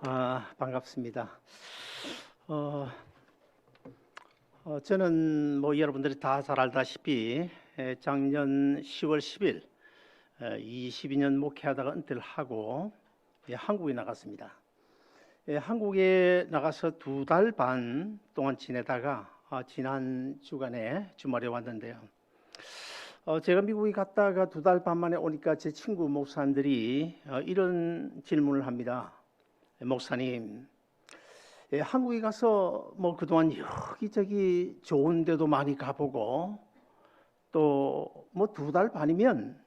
반갑습니다. 저는 여러분들이 다 잘 알다시피 작년 10월 10일 22년 목회하다가 은퇴를 하고 한국에 나갔습니다. 한국에 나가서 2달 반 동안 지내다가 지난 주간에 주말에 왔는데요. 제가 미국에 갔다가 2달 반 만에 오니까 제 친구 목사님들이 이런 질문을 합니다. 목사님, 한국에 가서 그동안 여기저기 좋은 데도 많이 가보고 또 2달 반이면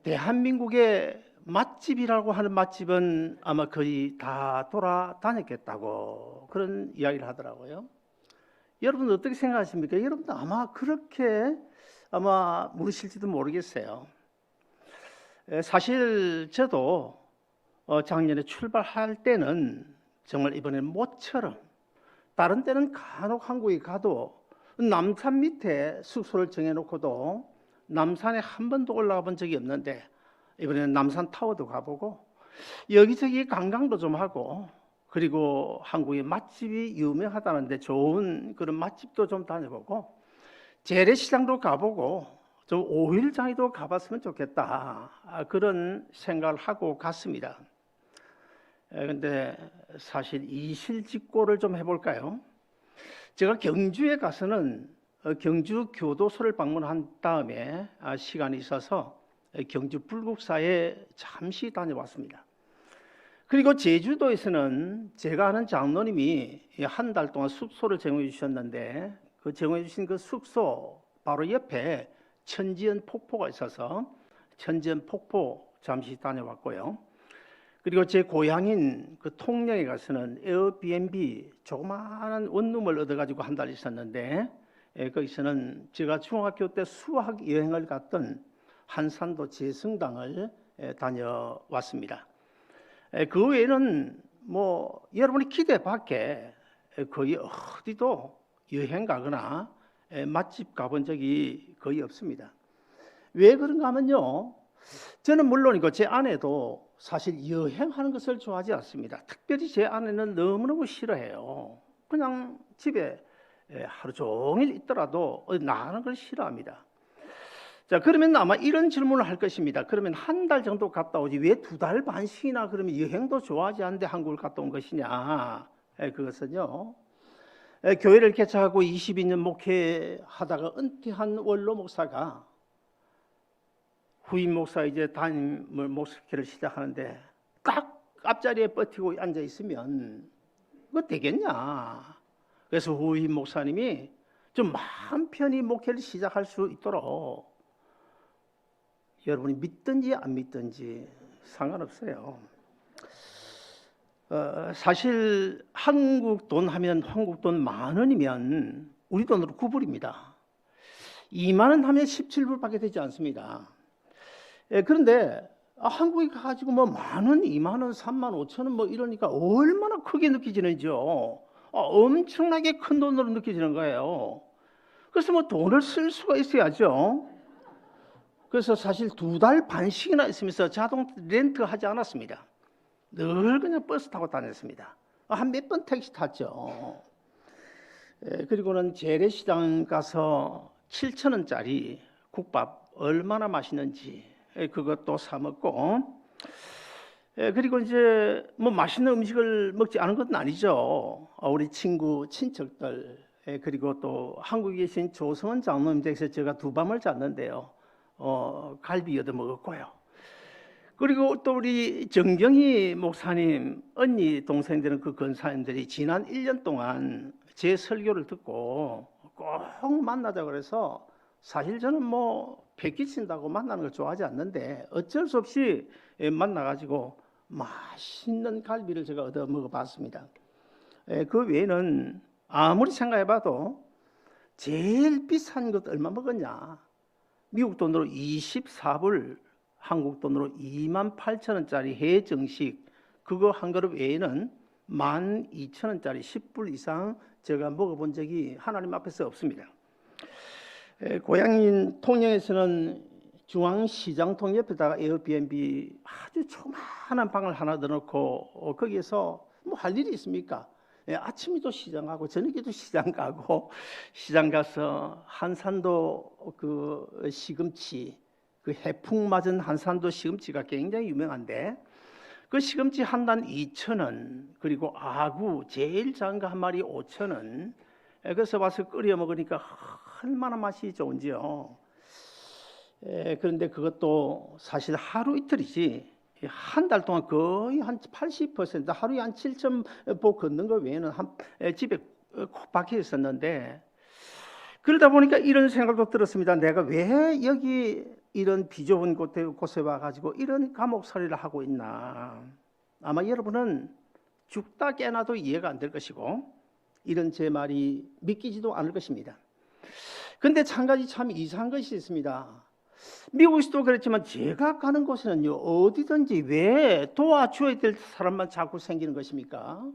대한민국의 맛집이라고 하는 맛집은 아마 거의 다 돌아다녔겠다고 그런 이야기를 하더라고요. 여러분 어떻게 생각하십니까? 여러분도 아마 그렇게 물으실지도 모르겠어요. 사실 저도 작년에 출발할 때는 정말 이번에 모처럼 다른 때는 간혹 한국에 가도 남산 밑에 숙소를 정해놓고도 남산에 한 번도 올라가 본 적이 없는데 이번에는 남산 타워도 가보고 여기저기 관광도 좀 하고 그리고 한국의 맛집이 유명하다는데 좋은 그런 맛집도 좀 다녀보고 재래시장도 가보고 좀 오일장에도 가봤으면 좋겠다 그런 생각을 하고 갔습니다. 근데 사실 이실직고를 좀 해볼까요? 제가 경주에 가서는 경주 교도소를 방문한 다음에 시간이 있어서 경주 불국사에 잠시 다녀왔습니다. 그리고 제주도에서는 제가 아는 장로님이 한 달 동안 숙소를 제공해 주셨는데 그 제공해 주신 그 숙소 바로 옆에 천지연 폭포가 있어서 천지연 폭포 잠시 다녀왔고요. 그리고 제 고향인 그 통영에 가서는 에어비앤비 조그마한 원룸을 얻어가지고 한 달 있었는데 거기서는 제가 중학교 때 수학 여행을 갔던 한산도 제성당을 다녀왔습니다. 그 외에는 여러분이 기대 밖에 거의 어디도 여행 가거나 맛집 가본 적이 거의 없습니다. 왜 그런가 하면요, 저는 물론이고 제 아내도 사실 여행하는 것을 좋아하지 않습니다. 특별히 제 아내는 너무너무 싫어해요. 그냥 집에 하루 종일 있더라도 어디 나가는 걸 싫어합니다. 자, 그러면 아마 이런 질문을 할 것입니다. 그러면 한 달 정도 갔다 오지 왜 2달 반씩이나 그러면 여행도 좋아하지 않는데 한국을 갔다 온 것이냐? 그것은요, 교회를 개척하고 22년 목회하다가 은퇴한 원로 목사가 후임 목사 이제 담임을 목회를 시작하는데 딱 앞자리에 버티고 앉아 있으면 그거 되겠냐? 그래서 후임 목사님이 좀 마음 편히 목회를 시작할 수 있도록 여러분이 믿든지 안 믿든지 상관없어요. 사실 한국 돈 하면 한국 돈 10,000원이면 우리 돈으로 9불입니다. 20,000원 하면 17불밖에 되지 않습니다. 그런데 한국에 가가지고 10,000원, 20,000원, 35,000원 이러니까 얼마나 크게 느껴지는지요. 엄청나게 큰 돈으로 느껴지는 거예요. 그래서 돈을 쓸 수가 있어야죠. 그래서 사실 2달 반씩이나 있으면서 자동 렌트 하지 않았습니다. 늘 그냥 버스 타고 다녔습니다. 한 몇 번 택시 탔죠. 그리고는 재래시장 가서 7,000원짜리 국밥 얼마나 맛있는지 그것도 사 먹고, 그리고 이제 맛있는 음식을 먹지 않은 건 아니죠. 우리 친구 친척들 그리고 또 한국에 계신 조성원 장로님 댁에서 제가 2밤을 잤는데요. 갈비 얻어 먹었고요. 그리고 또 우리 정경희 목사님 언니 동생들은 그 권사님들이 지난 1년 동안 제 설교를 듣고 꼭 만나자 그래서 사실 저는 패기친다고 만나는 걸 좋아하지 않는데 어쩔 수 없이 만나가지고 맛있는 갈비를 제가 얻어 먹어봤습니다. 그 외에는 아무리 생각해봐도 제일 비싼 것 얼마 먹었냐? 미국 돈으로 24불, 한국 돈으로 28,000원짜리 해정식 그거 한 그릇 외에는 12,000원짜리 10불 이상 제가 먹어본 적이 하나님 앞에서 없습니다. 고향인 통영에서는 중앙시장통 옆에다가 에어비앤비 아주 조그마한 방을 하나 넣어놓고 거기에서 뭐 할 일이 있습니까? 예, 아침에도 시장 가고 저녁에도 시장 가고 시장 가서 한산도 그 시금치, 그 해풍 맞은 한산도 시금치가 굉장히 유명한데 그 시금치 한 단 2,000원, 그리고 아구 제일 작은 거 한 마리 5,000원. 그래서 와서 끓여 먹으니까 얼마나 맛이 좋은지요. 그런데 그것도 사실 하루 이틀이지 한 달 동안 거의 한 80% 하루에 한 7,000보 걷는 거 외에는 집에 콕 박혀 있었는데, 그러다 보니까 이런 생각도 들었습니다. 내가 왜 여기 이런 비좁은 곳에 와가지고 이런 감옥살이를 하고 있나. 아마 여러분은 죽다 깨나도 이해가 안 될 것이고 이런 제 말이 믿기지도 않을 것입니다. 그런데 한 가지 참 이상한 것이 있습니다. 미국에서도 그렇지만 제가 가는 곳에는요, 어디든지 왜 도와줘야 될 사람만 자꾸 생기는 것입니까?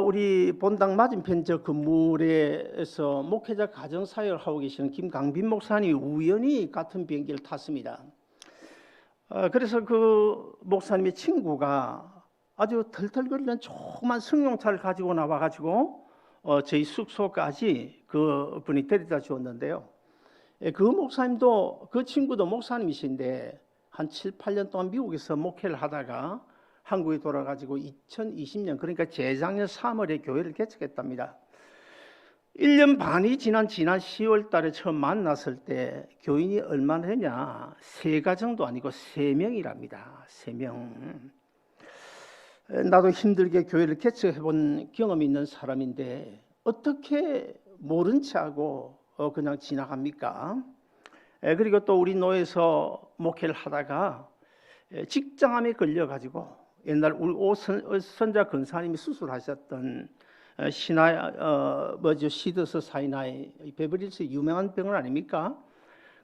우리 본당 맞은편 저 건물에서 목회자 가정사역을 하고 계시는 김강빈 목사님이 우연히 같은 비행기를 탔습니다. 그래서 그 목사님의 친구가 아주 털털거리는 조그만 승용차를 가지고 나와가지고 저희 숙소까지 그 분이 데려다 주었는데요. 그 목사님도, 그 친구도 목사님이신데 한 7, 8년 동안 미국에서 목회를 하다가 한국에 돌아가지고 2020년, 그러니까 재작년 3월에 교회를 개척했답니다. 1년 반이 지난 10월 달에 처음 만났을 때 교인이 얼마나 되냐? 3가정도 아니고 3명이랍니다. 3명. 나도 힘들게 교회를 개척해본 경험이 있는 사람인데 어떻게 모른 체하고 그냥 지나갑니까? 그리고 또 우리 노예에서 목회를 하다가 직장암에 걸려가지고 옛날 우리 오선자 근사님이 수술하셨던 시더스 사이나이 베버리힐스 유명한 병원 아닙니까?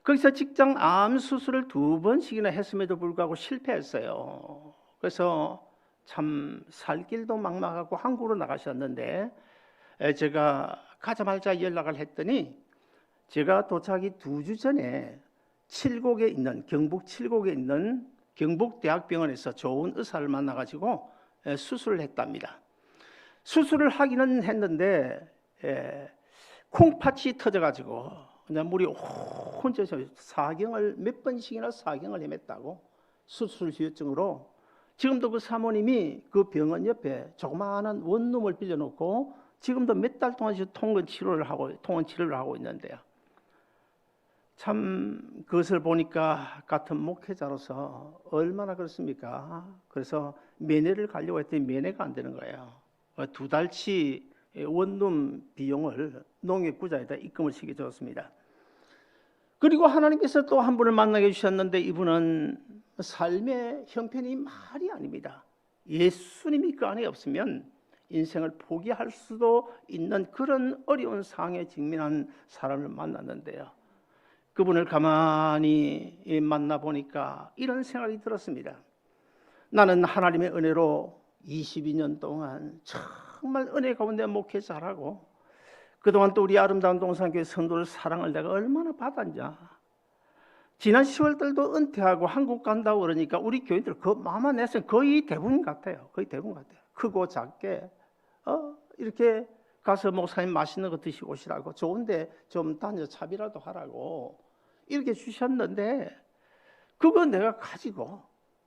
거기서 직장암 수술을 2번씩이나 했음에도 불구하고 실패했어요. 그래서 참 살 길도 막막하고 한국으로 나가셨는데 제가 가자마자 연락을 했더니 제가 도착하기 2주 전에 칠곡에 있는, 경북 칠곡에 있는 경북대학병원에서 좋은 의사를 만나가지고 수술을 했답니다. 수술을 하기는 했는데 콩팥이 터져가지고 그냥 물이 혼자서 몇 번씩이나 사경을 헤맸다고, 수술 후유증으로. 지금도 그 사모님이 그 병원 옆에 조그마한 원룸을 빌려놓고 지금도 몇 달 동안 통원 치료를 하고 있는데요. 참 그것을 보니까 같은 목회자로서 얼마나 그렇습니까? 그래서 면회를 가려고 했더니 면회가 안 되는 거예요. 2달치 원룸 비용을 농협구좌에다 입금을 시켜줬습니다. 그리고 하나님께서 또 한 분을 만나게 해주셨는데 이분은 삶의 형편이 말이 아닙니다. 예수님이 그 안에 없으면 인생을 포기할 수도 있는 그런 어려운 상황에 직면한 사람을 만났는데요. 그분을 가만히 만나보니까 이런 생각이 들었습니다. 나는 하나님의 은혜로 22년 동안 정말 은혜 가운데 목회 잘하고 그동안 또 우리 아름다운 동산교회 성도들 사랑을 내가 얼마나 받았냐. 지난 10월 달도 은퇴하고 한국 간다고 그러니까 우리 교인들 그 마음만 내서 거의 대부분 같아요. 거의 대부분 같아요. 크고 작게 이렇게 가서 목사님 맛있는 거 드시고 오시라고, 좋은데 좀 다녀 차비라도 하라고 이렇게 주셨는데 그거 내가 가지고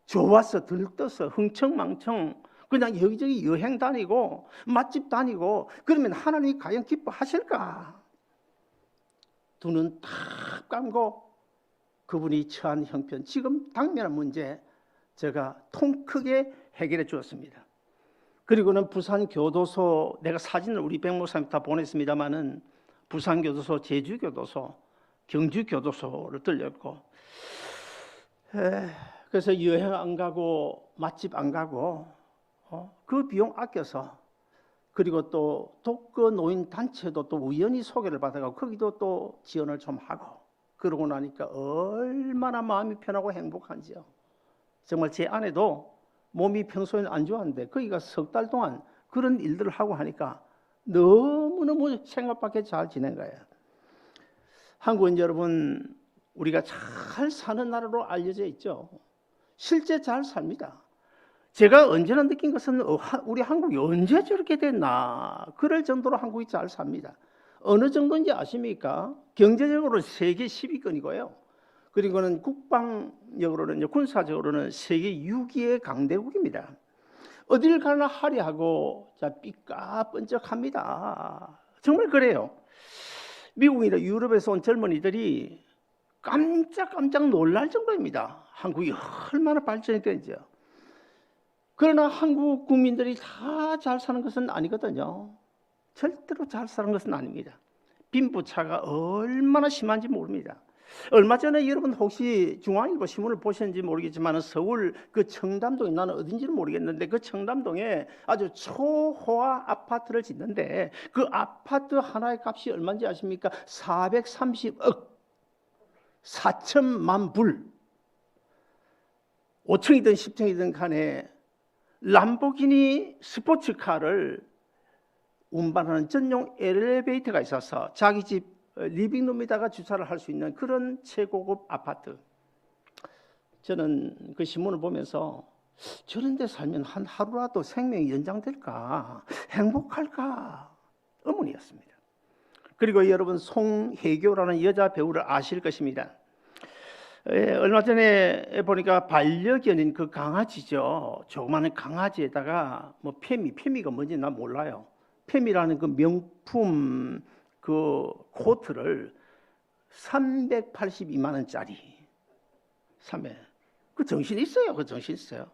좋아서 들떠서 흥청망청 그냥 여기저기 여행 다니고 맛집 다니고 그러면 하나님이 과연 기뻐하실까? 두 눈 딱 감고 그분이 처한 형편, 지금 당면한 문제 제가 통 크게 해결해 주었습니다. 그리고는 부산교도소, 내가 사진을 우리 백 목사님 다 보냈습니다마는 부산교도소, 제주교도소, 경주교도소를 들렸고, 그래서 여행 안 가고 맛집 안 가고 그 비용 아껴서, 그리고 또 독거 노인 단체도 또 우연히 소개를 받아가고 거기도 또 지원을 좀 하고, 그러고 나니까 얼마나 마음이 편하고 행복한지요. 정말 제 아내도 몸이 평소에는 안 좋았는데 거기가 석 달 동안 그런 일들을 하고 하니까 너무너무 생각 밖에 잘 지낸 거예요. 한국인 여러분, 우리가 잘 사는 나라로 알려져 있죠. 실제 잘 삽니다. 제가 언제나 느낀 것은 우리 한국이 언제 저렇게 됐나 그럴 정도로 한국이 잘 삽니다. 어느 정도인지 아십니까? 경제적으로 세계 10위권이고요. 그리고는 국방력으로는 군사적으로는 세계 6위의 강대국입니다. 어딜 가나 화려하고 삐까뻔쩍합니다. 정말 그래요. 미국이나 유럽에서 온 젊은이들이 깜짝깜짝 놀랄 정도입니다. 한국이 얼마나 발전이 되는지요. 그러나 한국 국민들이 다 잘 사는 것은 아니거든요. 절대로 잘 사는 것은 아닙니다. 빈부차가 얼마나 심한지 모릅니다. 얼마 전에 여러분 혹시 중앙일보 신문을 보셨는지 모르겠지만 서울 그 청담동에, 나는 어딘지는 모르겠는데 그 청담동에 아주 초호화 아파트를 짓는데 그 아파트 하나의 값이 얼마인지 아십니까? 430억 4천만 불. 5층이든 10층이든 간에 람보기니 스포츠카를 운반하는 전용 엘리베이터가 있어서 자기 집 리빙룸에다가 주차를 할 수 있는 그런 최고급 아파트. 저는 그 신문을 보면서 저런 데 살면 한 하루라도 생명이 연장될까, 행복할까 의문이었습니다. 그리고 여러분 송혜교라는 여자 배우를 아실 것입니다. 얼마 전에 보니까 반려견인 그 강아지죠. 조그마한 강아지에다가 뭐 페미가 뭔지 난 몰라요. 페미라는 그 명품 그 코트를 382만 원짜리. 그 정신 있어요. 그 정신 있어요.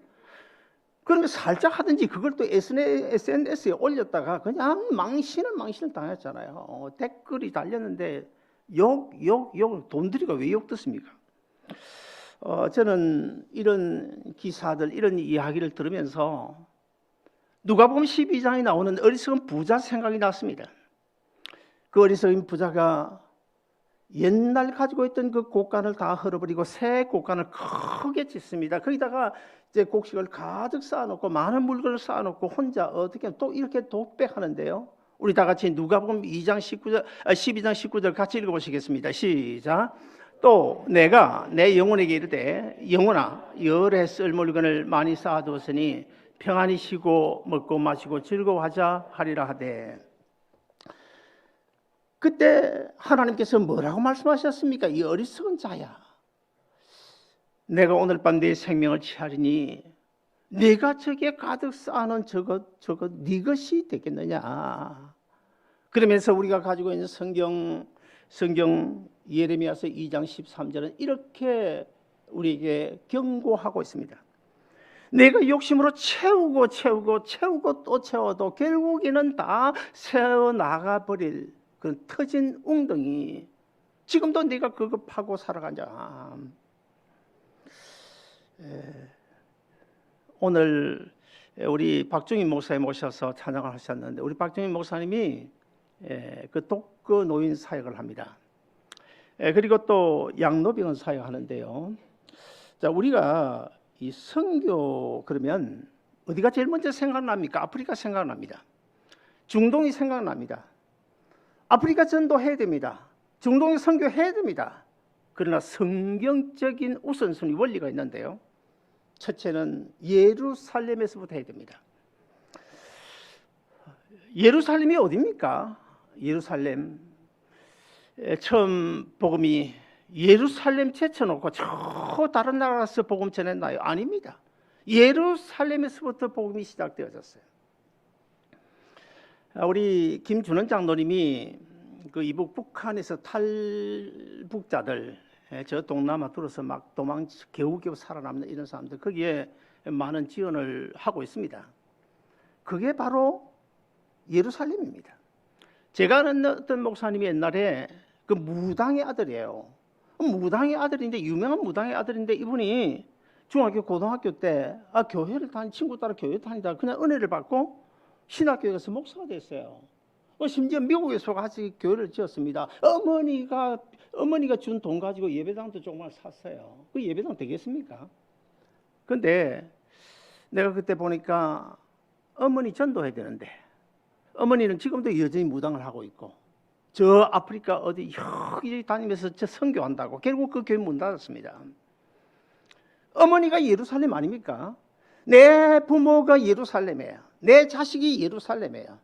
그러면 살짝 하든지 그걸 또 SNS에 올렸다가 그냥 망신을 당했잖아요. 댓글이 달렸는데 욕 돈들이가 왜 욕 듣습니까? 저는 이런 기사들, 이런 이야기를 들으면서 누가복음 12장에 나오는 어리석은 부자 생각이 났습니다. 그 어리석은 부자가 옛날 가지고 있던 그 곡간을 다 헐어버리고 새 곡간을 크게 짓습니다. 거기다가 이제 곡식을 가득 쌓아놓고 많은 물건을 쌓아놓고 혼자 어떻게 또 이렇게 독백하는데요. 우리 다 같이 누가복음 12장 19절 같이 읽어보시겠습니다. 시작. 또 내가 내 영혼에게 이르되 영혼아 열에 쓸 물건을 많이 쌓아두었으니 평안히 쉬고 먹고 마시고 즐거워하자 하리라 하되. 그때 하나님께서 뭐라고 말씀하셨습니까? 이 어리석은 자야, 내가 오늘 밤 네 생명을 취하리니 네가 저기에 가득 쌓아놓은 저것 네 것이 되겠느냐. 그러면서 우리가 가지고 있는 성경 예레미야서 2장 13절은 이렇게 우리에게 경고하고 있습니다. 내가 욕심으로 채우고 또 채워도 결국에는 다 새어나가 버릴 그런 터진 웅덩이. 지금도 네가 그거 파고 살아가자. 오늘 우리 박종인 목사님 모셔서 찬양을 하셨는데 우리 박종인 목사님이 그 독거 노인 사역을 합니다. 그리고 또 양로병원 사역하는데요. 자, 우리가 이 선교 그러면 어디가 제일 먼저 생각납니까? 아프리카 생각납니다. 중동이 생각납니다. 아프리카 전도해야 됩니다. 중동에 선교해야 됩니다. 그러나 성경적인 우선순위 원리가 있는데요. 첫째는 예루살렘에서부터 해야 됩니다. 예루살렘이 어디입니까? 예루살렘. 처음 복음이 예루살렘 제쳐놓고 저 다른 나라에서 복음 전했나요? 아닙니다. 예루살렘에서부터 복음이 시작되어졌어요. 우리 김준원 장로님이 그 이북 북한에서 탈북자들, 저 동남아 들어서 막 겨우겨우 살아남는 이런 사람들, 거기에 많은 지원을 하고 있습니다. 그게 바로 예루살렘입니다. 제가 아는 어떤 목사님이 옛날에 그 무당의 아들이에요. 무당의 아들인데, 유명한 무당의 아들인데, 이분이 중학교 고등학교 때 교회를 친구 따라 교회 다니다 그냥 은혜를 받고 신학교에 가서 목사가 됐어요. 심지어 미국에서 같이 교회를 지었습니다. 어머니가 준 돈 가지고 예배당도 조금만 샀어요. 그 예배당 되겠습니까? 근데 내가 그때 보니까 어머니 전도해야 되는데 어머니는 지금도 여전히 무당을 하고 있고 저 아프리카 어디 여기 다니면서 저 선교한다고 결국 그 교회 문 닫았습니다. 어머니가 예루살렘 아닙니까? 내 부모가 예루살렘이에요. 내 자식이 예루살렘이에요.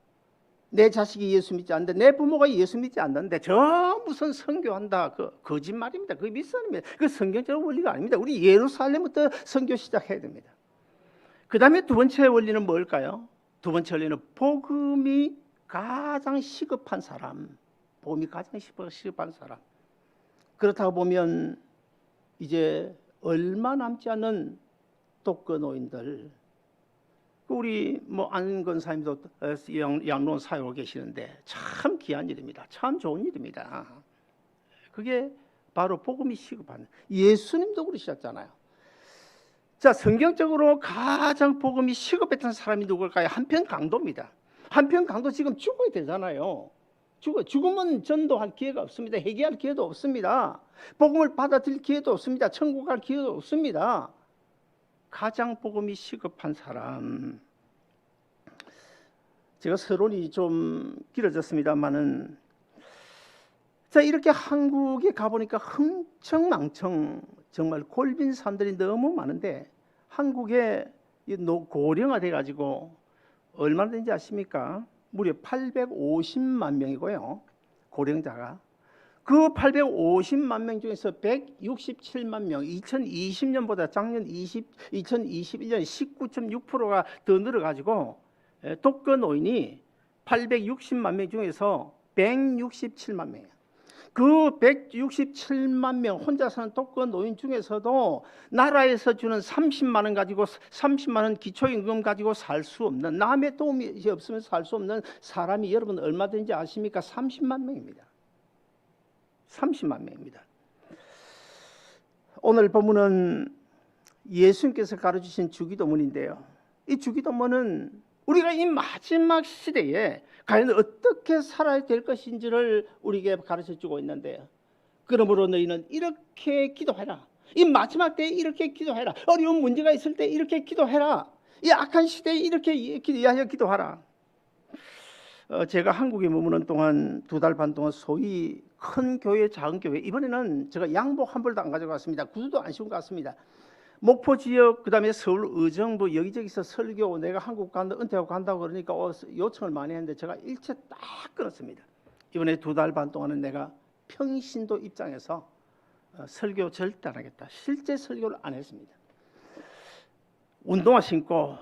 내 자식이 예수 믿지 않는데, 내 부모가 예수 믿지 않는데 저 무슨 선교한다, 그 거짓말입니다. 그게 미션입니다. 그 성경적인 원리가 아닙니다. 우리 예루살렘부터 선교 시작해야 됩니다. 그 다음에 두 번째 원리는 뭘까요? 두 번째 원리는 복음이 가장 시급한 사람, 복음이 가장 시급한 사람. 그렇다고 보면 이제 얼마 남지 않은 독거노인들, 우리 안 권사님도 양로원 사역하고 계시는데 참 귀한 일입니다. 참 좋은 일입니다. 그게 바로 복음이 시급한, 예수님도 그러셨잖아요. 자, 성경적으로 가장 복음이 시급했던 사람이 누굴까요? 한편 강도입니다. 한편 강도 지금 죽어야 되잖아요. 죽으면 전도할 기회가 없습니다. 회개할 기회도 없습니다. 복음을 받아들일 기회도 없습니다. 천국 갈 기회도 없습니다. 가장 복음이 시급한 사람. 제가 서론이 좀 길어졌습니다만은, 자, 이렇게 한국에 가보니까 흥청망청 정말 골빈 사람들이 너무 많은데, 한국에 고령화 돼가지고 얼마나 되는지 아십니까? 무려 850만 명이고요, 고령자가. 그 850만 명 중에서 167만 명, 2020년보다 작년 2021년 19.6%가 더 늘어가지고 독거노인이 860만 명 중에서 167만 명이에요. 그 167만 명 혼자 사는 독거노인 중에서도 나라에서 주는 30만 원 가지고, 30만 원 기초임금 가지고 살 수 없는, 남의 도움이 없으면 살 수 없는 사람이 여러분 얼마 되는지 아십니까? 30만 명입니다. 30만 명입니다. 오늘 본문은 예수님께서 가르치신 주기도문인데요. 이 주기도문은 우리가 이 마지막 시대에 과연 어떻게 살아야 될 것인지를 우리에게 가르쳐주고 있는데요. 그러므로 너희는 이렇게 기도해라. 이 마지막 때에 이렇게 기도해라. 어려운 문제가 있을 때 이렇게 기도해라. 이 악한 시대에 이렇게 기도하라. 제가 한국에 머무는 동안 2달 반 동안 소위 큰 교회, 작은 교회, 이번에는 제가 양복 한 벌도 안 가져갔습니다. 구두도 안 신고 갔습니다. 목포 지역, 그 다음에 서울 의정부 여기저기서 설교, 내가 한국 간다, 은퇴하고 간다고 그러니까 요청을 많이 했는데 제가 일체 딱 끊었습니다. 이번에 2달 반 동안은 내가 평신도 입장에서 설교 절대 안 하겠다. 실제 설교를 안 했습니다. 운동화 신고,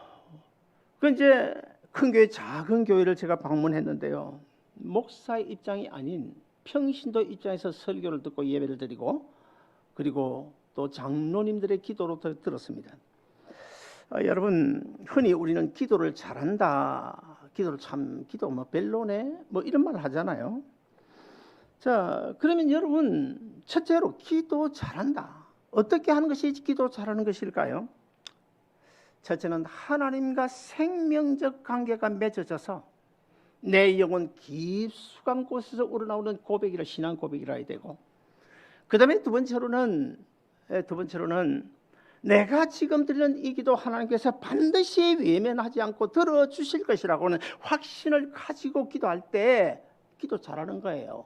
그 이제 큰 교회, 작은 교회를 제가 방문했는데요. 목사의 입장이 아닌 평신도 입장에서 설교를 듣고 예배를 드리고, 그리고 또 장로님들의 기도로 들었습니다. 여러분, 흔히 우리는 기도를 잘한다, 기도 별로네, 이런 말 하잖아요. 자, 그러면 여러분, 첫째로 기도 잘한다. 어떻게 하는 것이 기도 잘하는 것일까요? 첫째는 하나님과 생명적 관계가 맺어져서 내 영혼 깊숙한 곳에서 우러나오는 고백이라, 신앙 고백이라 해야 되고, 그 다음에 두 번째로는 내가 지금 드리는 이 기도 하나님께서 반드시 외면하지 않고 들어주실 것이라고는 확신을 가지고 기도할 때 기도 잘하는 거예요.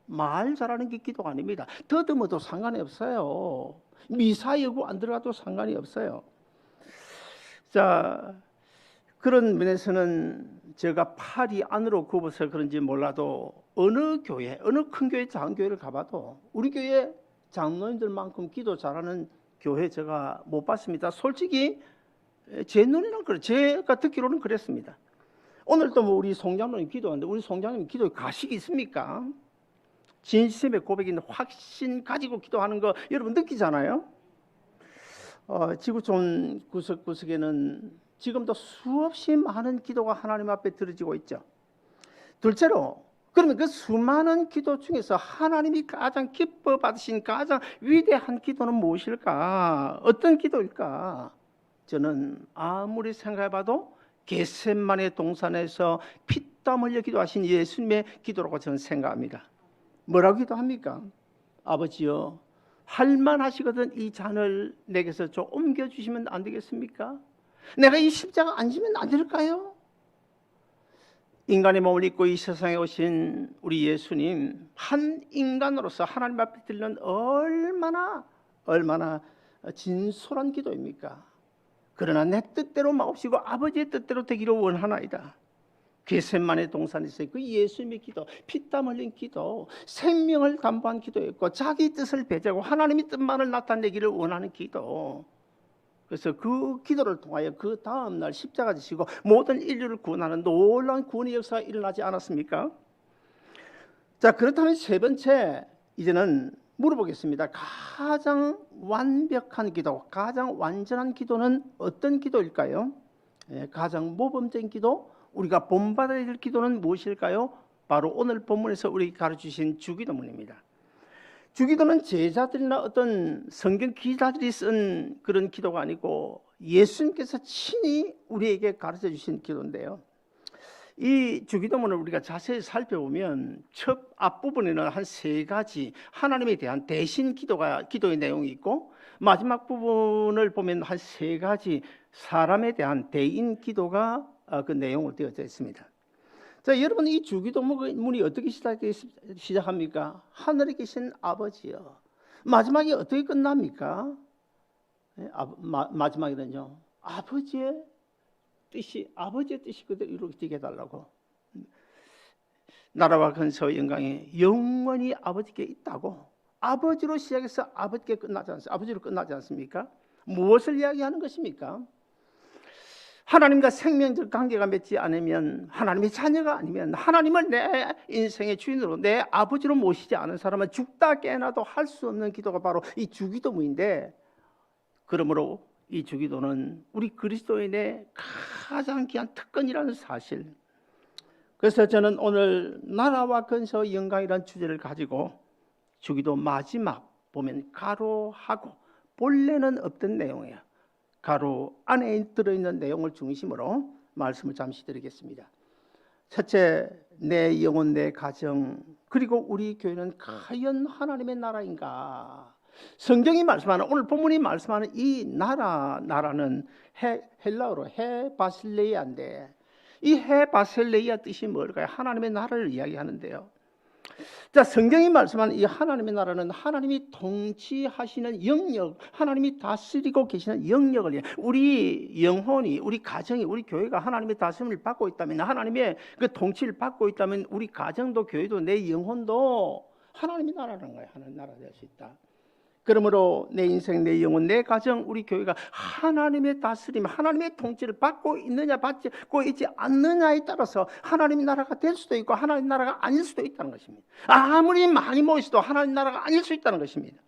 말 잘하는 게 기도가 아닙니다. 더듬어도 상관이 없어요. 미사 여구 안 들어가도 상관이 없어요. 자, 그런 면에서는 제가 팔이 안으로 굽어서 그런지 몰라도 어느 교회, 어느 큰 교회, 작은 교회를 가봐도 우리 교회 장로님들만큼 기도 잘하는 교회 제가 못 봤습니다. 솔직히 제 눈에는 그래, 제가 듣기로는 그랬습니다. 오늘도 우리 송장로님 기도하는데 우리 송장로님 기도에 가식이 있습니까? 진심의 고백인 확신 가지고 기도하는 거 여러분 느끼잖아요. 지구촌 구석구석에는 지금도 수없이 많은 기도가 하나님 앞에 드려지고 있죠. 둘째로, 그러면 그 수많은 기도 중에서 하나님이 가장 기뻐 받으신 가장 위대한 기도는 무엇일까? 어떤 기도일까? 저는 아무리 생각해봐도 겟세마네 동산에서 피땀 흘려 기도하신 예수님의 기도라고 저는 생각합니다. 뭐라고 기도합니까? 아버지여, 할만하시거든 이 잔을 내게서 좀 옮겨주시면 안 되겠습니까? 내가 이 십자가 안 지면 안 될까요? 인간의 몸을 입고 이 세상에 오신 우리 예수님, 한 인간으로서 하나님 앞에 드리는 얼마나 진솔한 기도입니까? 그러나 내 뜻대로 마옵시고 아버지의 뜻대로 되기를 원하나이다. 겟세마네 동산에서의 그 예수님의 기도, 피땀 흘린 기도, 생명을 담보한 기도였고 자기 뜻을 배제하고 하나님의 뜻만을 나타내기를 원하는 기도. 그래서 그 기도를 통하여 그 다음 날 십자가 지시고 모든 인류를 구원하는 놀라운 구원의 역사가 일어나지 않았습니까? 자, 그렇다면 세 번째 이제는 물어보겠습니다. 가장 완벽한 기도, 가장 완전한 기도는 어떤 기도일까요? 가장 모범적인 기도, 우리가 본받아야 될 기도는 무엇일까요? 바로 오늘 본문에서 우리에게 가르치신 주기도문입니다. 주기도는 제자들이나 어떤 성경 기자들이 쓴 그런 기도가 아니고 예수님께서 친히 우리에게 가르쳐 주신 기도인데요. 이 주기도문을 우리가 자세히 살펴보면 첫 앞부분에는 한 세 가지 하나님에 대한 대신 기도의 내용이 있고 마지막 부분을 보면 한 세 가지 사람에 대한 대인 기도가 그 내용으로 되어져 있습니다. 자, 여러분, 이 주기도문이 어떻게 시작합니까? 하늘에 계신 아버지여. 마지막에 어떻게 끝납니까? 마지막에는요, 아버지의 뜻이 그대로 이루어지게 해달라고. 나라와 근세와 영광이 영원히 아버지께 있다고. 아버지로 시작해서 아버지로 끝나지 않습니까? 무엇을 이야기하는 것입니까? 하나님과 생명적 관계가 맺지 않으면, 하나님의 자녀가 아니면, 하나님을 내 인생의 주인으로, 내 아버지로 모시지 않은 사람은 죽다 깨어나도 할 수 없는 기도가 바로 이 주기도문인데, 그러므로 이 주기도는 우리 그리스도인의 가장 귀한 특권이라는 사실. 그래서 저는 오늘 나라와 근세와 영광이라는 주제를 가지고 주기도 마지막 보면 가로하고 본래는 없던 내용이에요. 가로 안에 들어있는 내용을 중심으로 말씀을 잠시 드리겠습니다. 첫째, 내 영혼, 내 가정, 그리고 우리 교회는 과연 하나님의 나라인가? 성경이 말씀하는, 오늘 본문이 말씀하는 이 나라는 헬라어로 헤바실레이아인데, 이 헤바실레이아 뜻이 뭘까요? 하나님의 나라를 이야기하는데요. 자, 성경이 말씀하는 이 하나님의 나라는 하나님이 통치하시는 영역, 하나님이 다스리고 계시는 영역을, 우리 영혼이, 우리 가정이, 우리 교회가 하나님의 다스림을 받고 있다면, 하나님의 그 통치를 받고 있다면 우리 가정도 교회도 내 영혼도 하나님의 나라라는 거예요. 하나님의 나라가 될 수 있다. 그러므로 내 인생, 내 영혼, 내 가정, 우리 교회가 하나님의 다스림, 하나님의 통치를 받고 있느냐 받고 있지 않느냐에 따라서 하나님의 나라가 될 수도 있고 하나님의 나라가 아닐 수도 있다는 것입니다. 아무리 많이 모이셔도 하나님의 나라가 아닐 수 있다는 것입니다.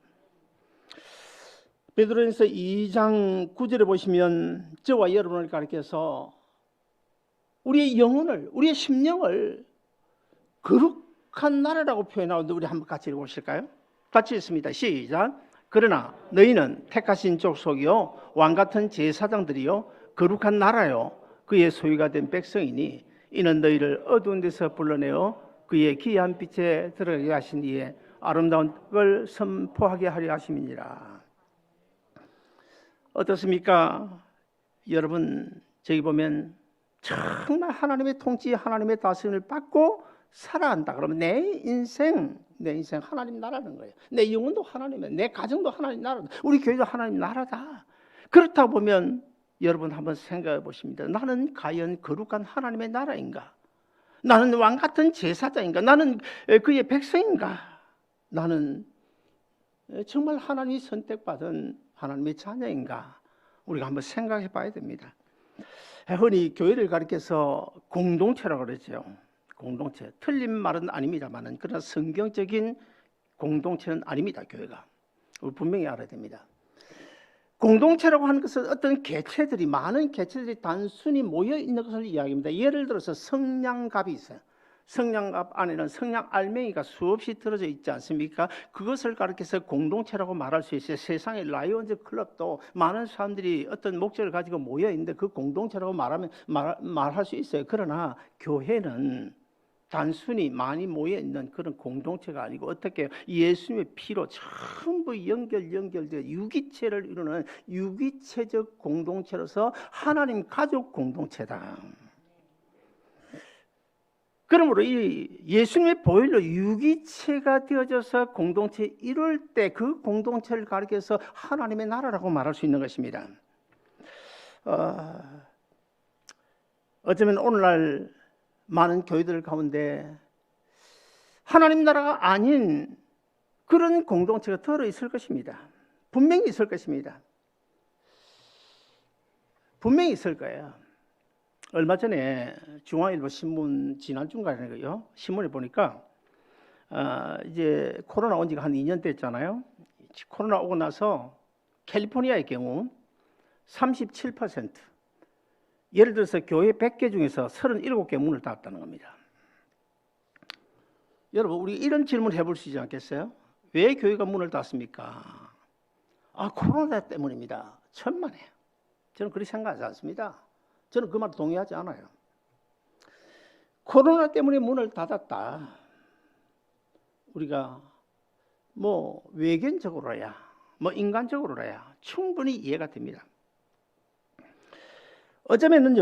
베드로전서 2장 9절에 보시면 저와 여러분을 가리켜서 우리의 영혼을, 우리의 심령을 거룩한 나라라고 표현하는데 우리 한번 같이 읽어보실까요? 같이 읽습니다. 시작. 그러나 너희는 택하신 족속이요 왕같은 제사장들이요 거룩한 나라요 그의 소유가 된 백성이니 이는 너희를 어두운 데서 불러내어 그의 기이한 빛에 들어가게 하신 이에 아름다운 걸 선포하게 하려 하심이니라. 어떻습니까? 여러분, 저기 보면 정말 하나님의 통치, 하나님의 다스림을 받고 살아간다. 그러면 내 인생 하나님 나라는 거예요. 내 영혼도 하나님이야. 내 가정도 하나님 나라다. 우리 교회도 하나님 나라다. 그렇다 보면 여러분 한번 생각해 보십니다. 나는 과연 거룩한 하나님의 나라인가? 나는 왕 같은 제사장인가? 나는 그의 백성인가? 나는 정말 하나님이 선택받은 하나님의 자녀인가? 우리가 한번 생각해 봐야 됩니다. 흔히 교회를 가리켜서 공동체라고 그러죠. 공동체, 틀린 말은 아닙니다만은 그러나 성경적인 공동체는 아닙니다. 교회가 분명히 알아야 됩니다. 공동체라고 하는 것은 어떤 개체들이, 많은 개체들이 단순히 모여 있는 것을 이야기합니다. 예를 들어서 성냥갑이 있어요. 성냥갑 안에는 성냥 알맹이가 수없이 들어져 있지 않습니까? 그것을 가리켜서 공동체라고 말할 수 있어요. 세상의 라이온즈 클럽도 많은 사람들이 어떤 목적을 가지고 모여 있는데 그 공동체라고 말할 수 있어요. 그러나 교회는 단순히 많이 모여 있는 그런 공동체가 아니고 어떻게 예수님의 피로 전부 연결되어 유기체를 이루는 유기체적 공동체로서 하나님 가족 공동체다. 그러므로 이 예수님의 보혈로 유기체가 되어져서 공동체에 이룰 때 그 공동체를 가리켜서 하나님의 나라라고 말할 수 있는 것입니다. 어쩌면 오늘날 많은 교회들 가운데 하나님 나라가 아닌 그런 공동체가 들어 있을 것입니다. 분명히 있을 것입니다. 분명히 있을 거예요. 얼마 전에 중앙일보 신문 지난주인가요? 신문에 보니까 이제 코로나 온 지가 한 2년 됐잖아요. 코로나 오고 나서 캘리포니아의 경우 37%, 예를 들어서 교회 100개 중에서 37개 문을 닫았다는 겁니다. 여러분, 우리 이런 질문 해볼 수 있지 않겠어요? 왜 교회가 문을 닫습니까? 코로나 때문입니다. 천만에. 저는 그렇게 생각하지 않습니다. 저는 그 말 동의하지 않아요. 코로나 때문에 문을 닫았다. 우리가 외견적으로야, 인간적으로야 충분히 이해가 됩니다. 어쩌면은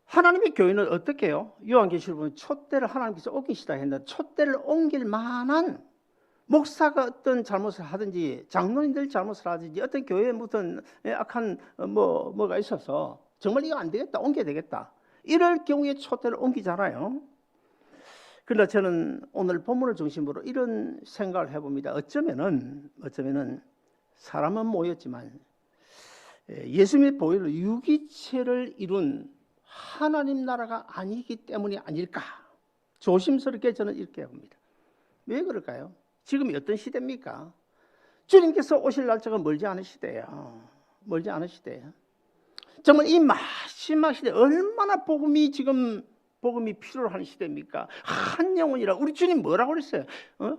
하나님의 교회는 어떻게 해요? 요한계시록 보면 촛대를 하나님께서 옮기시다 했는데 촛대를 옮길 만한 목사가 어떤 잘못을 하든지 장로님들 잘못을 하든지 어떤 교회에 무슨 악한 뭐가 있어서 정말 이거 안 되겠다, 옮겨야 되겠다, 이럴 경우에 촛대를 옮기잖아요. 그러나 저는 오늘 본문을 중심으로 이런 생각을 해봅니다. 어쩌면은 사람은 모였지만 예수님의 보혈로 유기체를 이룬 하나님 나라가 아니기 때문이 아닐까, 조심스럽게 저는 이렇게 봅니다. 왜 그럴까요? 지금이 어떤 시대입니까? 주님께서 오실 날짜가 멀지 않은 시대예요. 멀지 않은 시대예요. 정말 이 마지막 시대, 얼마나 복음이 필요로 하는 시대입니까? 한 영혼이라, 우리 주님 뭐라고 그랬어요?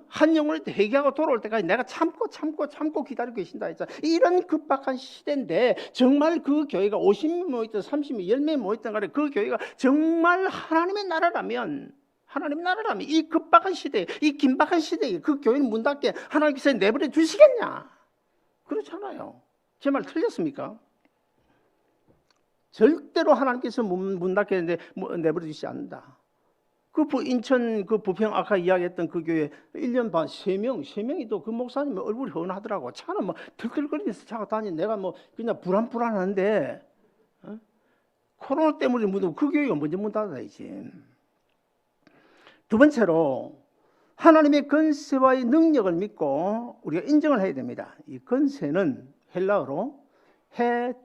한 영혼을 회개하고 돌아올 때까지 내가 참고 기다리고 계신다 했잖아요. 이런 급박한 시대인데 정말 그 교회가 50명 모였든 30명, 10명 모였든 간에 그 교회가 정말 하나님의 나라라면 이 급박한 시대에, 이 긴박한 시대에 그 교회는 문 닫게 하나님께서 내버려 두시겠냐? 그렇잖아요. 제 말 틀렸습니까? 절대로 하나님께서 문 닫게 내버려 두시지 않는다. 인천 그 부평 아까 이야기했던 그 교회 1년 반 3명이 또 그 목사님 얼굴이 훤하더라고. 차는 들들거리면서 차가 다니. 내가 그냥 불안한데 코로나 때문에 그 교회가 먼저 문 닫아야지. 두 번째로 하나님의 건세와의 능력을 믿고 우리가 인정을 해야 됩니다. 이 건세는 헬라어로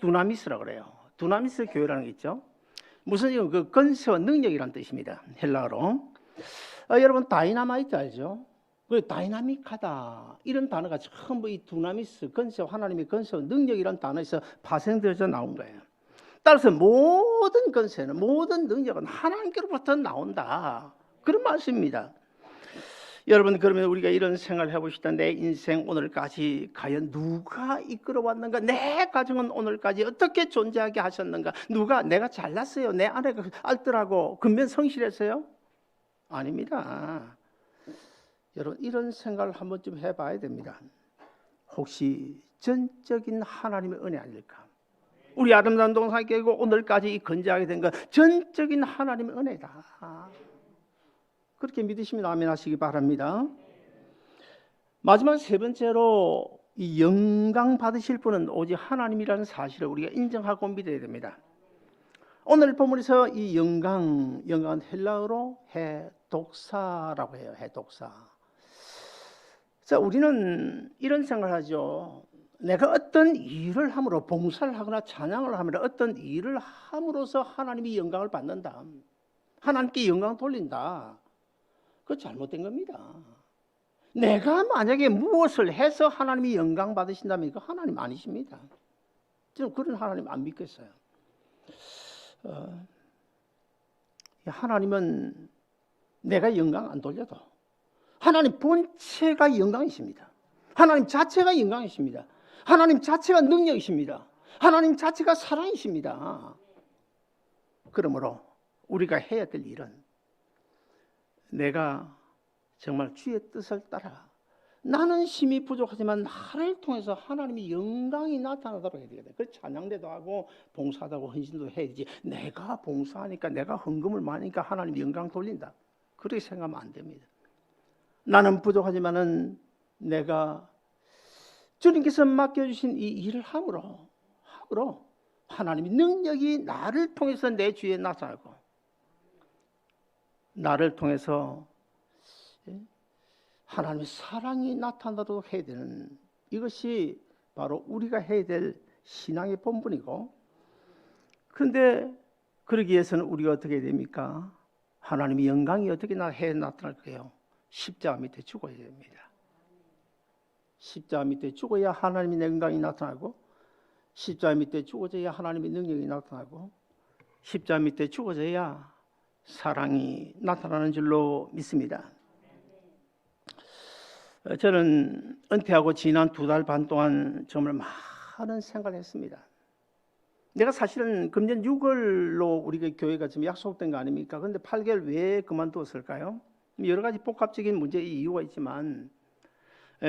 두나미스라고 그래요. 두나미스 교회라는 게 있죠. 무슨 그 건세와 능력이라는 뜻입니다. 헬라어로. 여러분 다이나마이트 알죠? 그 다이나믹하다 이런 단어가 전부 이 두나미스, 건세, 하나님의 건세와 능력이라는 단어에서 파생되어져 나온 거예요. 따라서 모든 건세는, 모든 능력은 하나님께로부터 나온다, 그런 말씀입니다. 여러분, 그러면 우리가 이런 생각을 해봅시다. 내 인생 오늘까지 과연 누가 이끌어왔는가? 내 가정은 오늘까지 어떻게 존재하게 하셨는가? 내가 잘났어요? 내 아내가 알더라고 근면 성실했어요? 아닙니다. 여러분, 이런 생각을 한 번쯤 해봐야 됩니다. 혹시 전적인 하나님의 은혜 아닐까? 우리 아름다운 동산교회가 오늘까지 건재하게 된 건 전적인 하나님의 은혜다. 그렇게 믿으시면 아멘 하시기 바랍니다. 마지막 세 번째로 이 영광 받으실 분은 오직 하나님이라는 사실을 우리가 인정하고 믿어야 됩니다. 오늘 본문에서 이 영광은 헬라어로 해독사라고 해요. 해독사. 자, 우리는 이런 생각을 하죠. 내가 어떤 일을 함으로, 봉사를 하거나 찬양을 하면 어떤 일을 함으로써 하나님이 영광을 받는다, 하나님께 영광 돌린다, 그거 잘못된 겁니다. 내가 만약에 무엇을 해서 하나님이 영광 받으신다면 이거 하나님 아니십니다. 저는 그런 하나님 안 믿겠어요. 하나님은 내가 영광 안 돌려도 하나님 본체가 영광이십니다. 하나님 자체가 영광이십니다. 하나님 자체가 능력이십니다. 하나님 자체가 사랑이십니다. 그러므로 우리가 해야 될 일은 내가 정말 주의 뜻을 따라 나는 힘이 부족하지만 나를 통해서 하나님의 영광이 나타나도록 해야 되거든. 그래서 찬양대도 하고 봉사도 하고 헌신도 해야지. 내가 봉사하니까 내가 헌금을 많이 하니까 하나님 영광 돌린다. 그렇게 생각하면 안 됩니다. 나는 부족하지만은 내가 주님께서 맡겨주신 이 일을 함으로 하나님의 능력이 나를 통해서 내 주위에 나타나고 나를 통해서 하나님의 사랑이 나타나도록 해야 되는, 이것이 바로 우리가 해야 될 신앙의 본분이고, 그런데 그러기 위해서는 우리가 어떻게 해야 됩니까? 하나님의 영광이 어떻게 나타날까요? 십자가 밑에 죽어야 됩니다. 십자가 밑에 죽어야 하나님의 영광이 나타나고, 십자가 밑에 죽어져야 하나님의 능력이 나타나고, 십자가 밑에 죽어져야 사랑이 나타나는 줄로 믿습니다. 저는 은퇴하고 지난 2달 반 동안 정말 많은 생각을 했습니다. 내가 사실은 금년 6월로 우리가 교회가 지금 약속된 거 아닙니까? 그런데 8개월 왜 그만두었을까요? 여러 가지 복합적인 문제의 이유가 있지만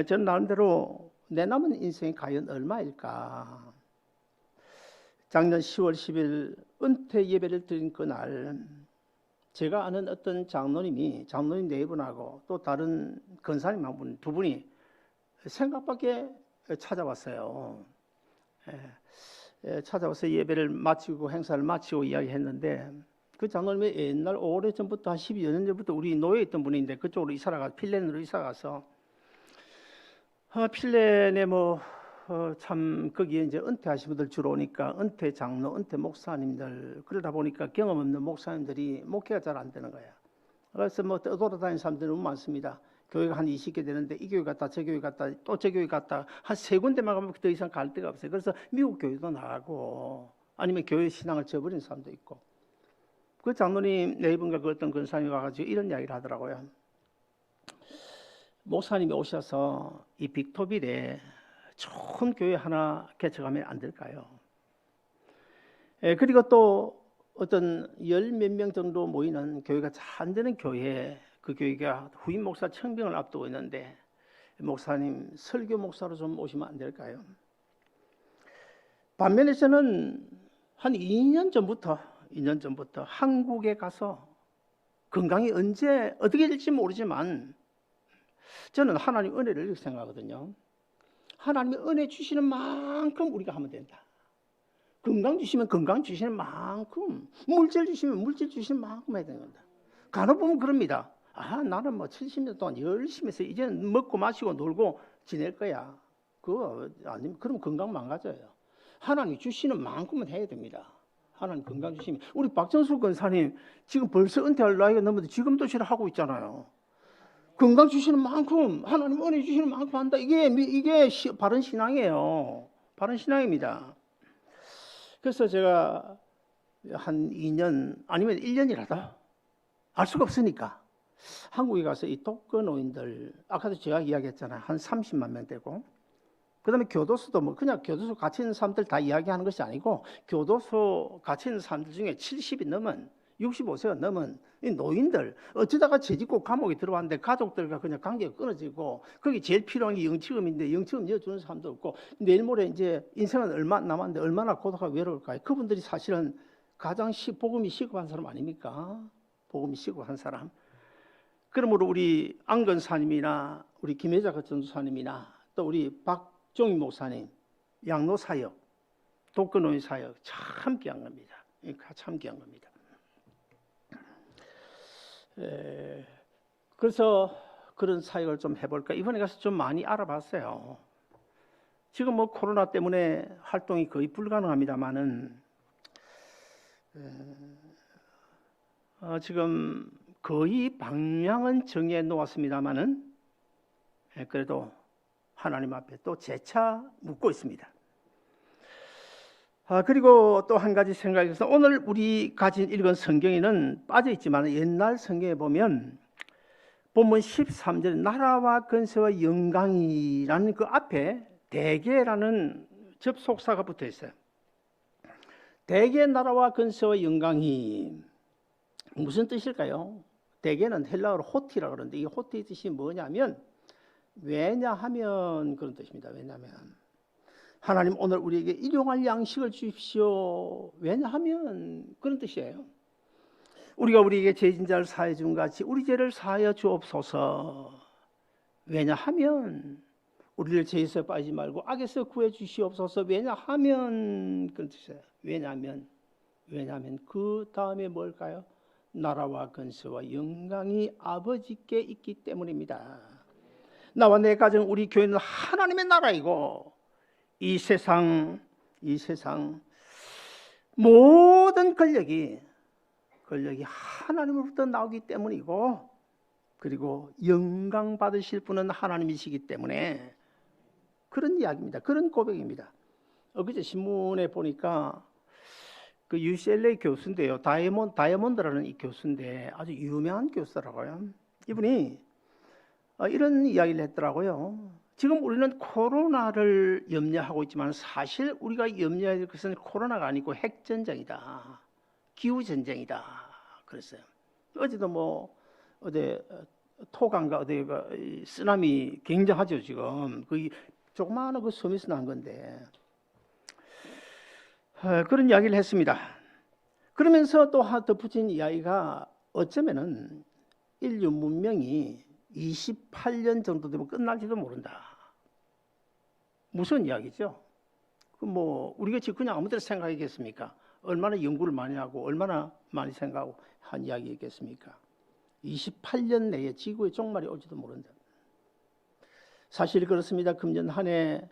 저는 나름대로 내 남은 인생이 과연 얼마일까? 작년 10월 10일 은퇴 예배를 드린 그날, 제가 아는 어떤 장로님 4분하고 또 다른 권사님 1분, 2분이 생각밖에 찾아왔어요. 찾아와서 예배를 마치고 행사를 마치고 이야기했는데, 그 장로님이 옛날 오래전부터 한 12여 년 전부터 우리 노예에 있던 분인데 그쪽으로 이사가 필렌으로 이사가서 필렌에 참 거기에 이제 은퇴하신 분들 주로 오니까 은퇴 장로, 은퇴 목사님들, 그러다 보니까 경험 없는 목사님들이 목회가 잘 안 되는 거예요. 그래서 떠돌아다니는 사람들이 너무 많습니다. 교회가 한 20개 되는데 이 교회 갔다 저 교회 갔다 또 저 교회 갔다 한 3군데만 가면 더 이상 갈 데가 없어요. 그래서 미국 교회도 나가고 아니면 교회 신앙을 저버린 사람도 있고. 그 장로님 4분과 그 어떤 권사님이 와가지고 이런 이야기를 하더라고요. 목사님이 오셔서 이 빅토빌에 좋은 교회 하나 개척하면 안 될까요? 그리고 또 어떤 10몇 명 정도 모이는 교회가 잘 안 되는 교회, 그 교회가 후임 목사 청빙을 앞두고 있는데 목사님 설교 목사로 좀 오시면 안 될까요? 반면에 저는 한 2년 전부터 한국에 가서 건강이 언제 어떻게 될지 모르지만 저는 하나님 은혜를 이렇게 생각하거든요. 하나님의 은혜 주시는 만큼 우리가 하면 된다. 건강 주시면 건강 주시는 만큼, 물질 주시면 물질 주시는 만큼 해야 되는 겁니다. 간혹 보면 그럽니다. 나는 70년 동안 열심히 해서 이제는 먹고 마시고 놀고 지낼 거야. 그거 아니면 그럼 건강 망가져요. 하나님 주시는 만큼은 해야 됩니다. 하나님 건강 주시면, 우리 박정수 권사님 지금 벌써 은퇴할 나이가 넘었는데 지금도 하고 있잖아요. 건강 주시는 만큼, 하나님 은혜 주시는 만큼 한다. 이게 바른 신앙이에요. 바른 신앙입니다. 그래서 제가 한 2년 아니면 1년이라도 알 수가 없으니까 한국에 가서 이 독거노인들, 아까도 제가 이야기했잖아요. 한 30만 명 되고, 그 다음에 교도소도 그냥 교도소 갇혀 있는 사람들 다 이야기하는 것이 아니고, 교도소 갇혀 있는 사람들 중에 70이 넘은, 65세가 넘은 이 노인들, 어쩌다가 죄짓고 감옥에 들어왔는데 가족들과 그냥 관계가 끊어지고, 거기 제일 필요한 게 영치금인데 영치금 이어주는 사람도 없고, 내일 모레 이제 인생은 얼마 남았는데 얼마나 고독하고 외로울까요? 그분들이 사실은 가장 복음이 시급한 사람 아닙니까? 복음이 시급한 사람. 그러므로 우리 안건사님이나 우리 김혜자 전도사님이나 또 우리 박종희 목사님, 양로 사역, 독거노인 사역 참 귀한 겁니다. 참 귀한 겁니다. 그래서 그런 사역을 좀 해볼까. 이번에 가서 좀 많이 알아봤어요. 지금 코로나 때문에 활동이 거의 불가능합니다만은 지금 거의 방향은 정해 놓았습니다만은 그래도 하나님 앞에 또 재차 묻고 있습니다. 그리고 또 한 가지 생각해서, 오늘 우리 가진 읽은 성경에는 빠져있지만 옛날 성경에 보면 본문 13절에 나라와 권세와 영광이라는 그 앞에 대개라는 접속사가 붙어 있어요. 대개 나라와 권세와 영광이 무슨 뜻일까요? 대개는 헬라어로 호티라고 그러는데 이 호티 뜻이 뭐냐면 왜냐하면 그런 뜻입니다. 왜냐하면 하나님 오늘 우리에게 일용할 양식을 주십시오. 왜냐하면 그런 뜻이에요. 우리가 우리에게 죄진자를 사하여 준 같이 우리 죄를 사하여 주옵소서. 왜냐하면 우리를 죄에서 빠지지 말고 악에서 구해 주시옵소서. 왜냐하면 그런 뜻이에요. 왜냐하면 그 다음에 뭘까요? 나라와 권세와 영광이 아버지께 있기 때문입니다. 나와 내 가정 우리 교회는 하나님의 나라이고 이 세상 모든 권력이 하나님으로부터 나오기 때문이고 그리고 영광 받으실 분은 하나님이시기 때문에 그런 이야기입니다. 그런 고백입니다. 엊그제 신문에 보니까 그 UCLA 교수인데요. 다이아몬드라는 이 교수인데 아주 유명한 교수더라고요. 이분이 이런 이야기를 했더라고요. 지금 우리는 코로나를 염려하고 있지만 사실 우리가 염려해야 될 것은 코로나가 아니고 핵전쟁이다. 기후전쟁이다. 그랬어요. 어제도 어디 토강가 어디가 쓰나미 굉장하죠. 지금 그 조그마한 그 섬에서 난 건데 그런 이야기를 했습니다. 그러면서 또 하나 덧붙인 이야기가 어쩌면은 인류 문명이 28년 정도 되면 끝날지도 모른다. 무슨 이야기죠? 우리가 지금 그냥 아무 데나 생각하겠습니까? 얼마나 연구를 많이 하고 얼마나 많이 생각하고 한 이야기겠습니까? 28년 내에 지구의 종말이 올지도 모른다. 사실 그렇습니다. 금년 한 해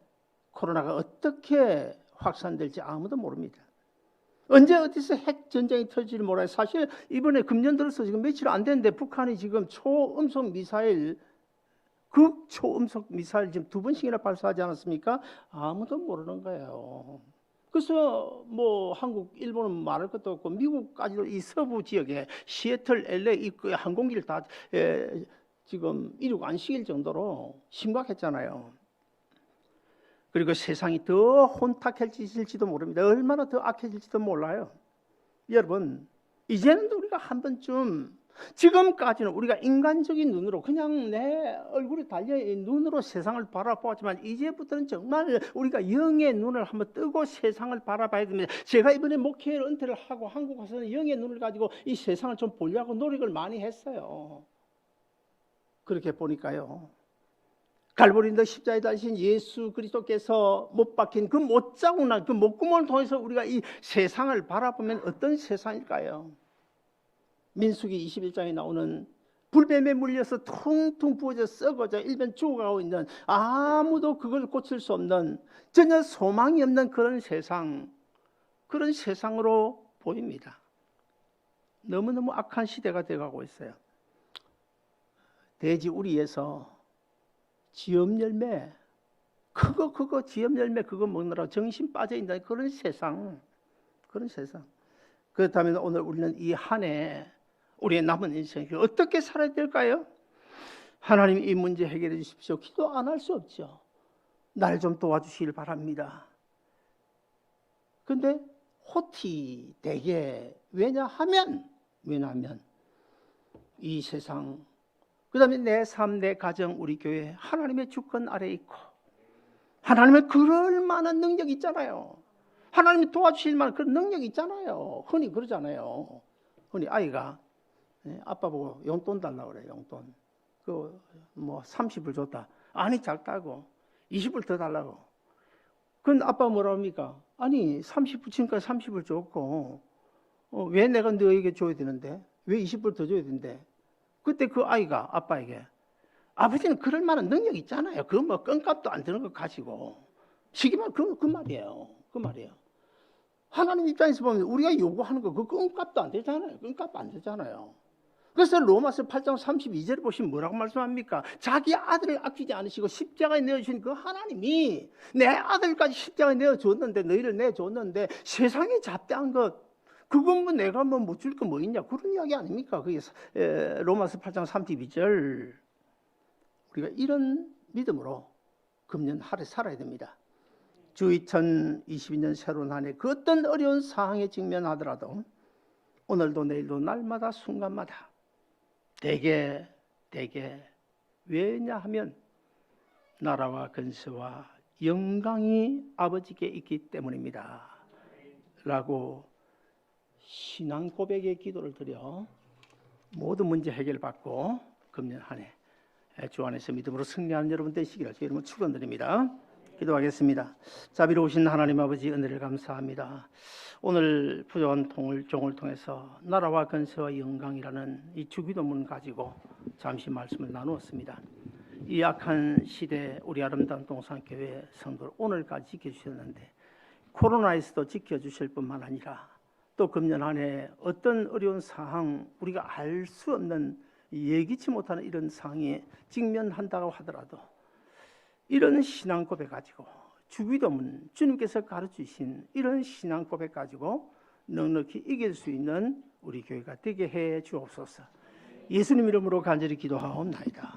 코로나가 어떻게 확산될지 아무도 모릅니다. 언제 어디서 핵전쟁이 터질지 몰라요. 사실 이번에 금년 들어서 지금 며칠 안 됐는데 북한이 지금 극초음속 미사일 지금 2번씩이나 발사하지 않았습니까? 아무도 모르는 거예요. 그래서 한국, 일본은 말할 것도 없고 미국까지도 이 서부 지역에 시애틀, LA 이 항공기를 다 지금 이륙 안 시킬 정도로 심각했잖아요. 그리고 세상이 더 혼탁해질지도 모릅니다. 얼마나 더 악해질지도 몰라요. 여러분, 이제는 우리가 한 번쯤 지금까지는 우리가 인간적인 눈으로 그냥 내 얼굴에 달려 있는 눈으로 세상을 바라보았지만 이제부터는 정말 우리가 영의 눈을 한번 뜨고 세상을 바라봐야 됩니다. 제가 이번에 목회 은퇴를 하고 한국 와서는 영의 눈을 가지고 이 세상을 좀 보려고 노력을 많이 했어요. 그렇게 보니까요. 갈보리 십자가에 달리신 예수 그리스도께서 못 박힌 그 못자국난 그 목구멍을 통해서 우리가 이 세상을 바라보면 어떤 세상일까요? 민수기 21장에 나오는 불뱀에 물려서 퉁퉁 부어져 썩어져 일변 죽어가고 있는 아무도 그걸 고칠 수 없는 전혀 소망이 없는 그런 세상으로 보입니다. 너무너무 악한 시대가 되어가고 있어요. 돼지 우리에서 지엄 열매 지엄 열매 그거 먹느라 정신 빠져있는 그런 세상. 그렇다면 오늘 우리는 이 한 해 우리의 남은 인생 어떻게 살아야 될까요? 하나님 이 문제 해결해 주십시오. 기도 안 할 수 없죠. 날 좀 도와주시길 바랍니다. 그런데 호티되게 왜냐하면 이 세상 그 다음에 내 삶, 내 가정, 우리 교회 하나님의 주권 아래 있고 하나님의 그럴 만한 능력이 있잖아요. 하나님이 도와주실 만한 그런 능력이 있잖아요. 흔히 그러잖아요. 흔히 아이가 아빠 보고 용돈 달라고 그래요. 용돈. 30불 줬다. 아니 작다고 20불 더 달라고. 그건 아빠 뭐라 합니까? 아니 30불 지금까지 30불 줬고 왜 내가 너에게 줘야 되는데? 왜 20불 더 줘야 되는데? 그때 그 아이가 아빠에게 아버지는 그럴 만한 능력이 있잖아요. 그거 껌값도 안 드는 거 가지고 시기만 그 말이에요. 그 말이에요. 하나님 입장에서 보면 우리가 요구하는 거 그 껌값도 안 되잖아요. 껌값 안 되잖아요. 그래서 로마서 8장 32절에 보시면 뭐라고 말씀합니까? 자기 아들을 아끼지 않으시고 십자가에 내어주신 그 하나님이 내 아들까지 십자가에 내어줬는데 너희를 내줬는데 세상에 잡대한 것 그건 내가 못 줄 거 뭐 있냐 그런 이야기 아닙니까? 그게 로마서 8장 32절. 우리가 이런 믿음으로 금년 하루 살아야 됩니다. 주 2022년 새로운 한 해 그 어떤 어려운 상황에 직면하더라도 오늘도 내일도 날마다 순간마다 되게 왜냐하면 나라와 근세와 영광이 아버지께 있기 때문입니다. 라고 신앙 고백의 기도를 드려 모든 문제 해결받고 금년 한 해 주 안에서 믿음으로 승리하는 여러분 되시기를 주 이름으로 축원드립니다. 기도하겠습니다. 자비로우신 하나님 아버지 은혜를 감사합니다. 오늘 부요한 종을 통해서 나라와 근세와 영광이라는 이 주기도문 가지고 잠시 말씀을 나누었습니다. 이 악한 시대 우리 아름다운 동산교회 성도를 오늘까지 지켜주셨는데 코로나에서도 지켜주실 뿐만 아니라 또 금년 한 해 어떤 어려운 상황 우리가 알 수 없는 예기치 못하는 이런 상황에 직면한다고 하더라도 이런 신앙 고백 가지고 주기도문 주님께서 가르치신 이런 신앙 고백 가지고 넉넉히 이길 수 있는 우리 교회가 되게 해 주옵소서. 예수님 이름으로 간절히 기도하옵나이다.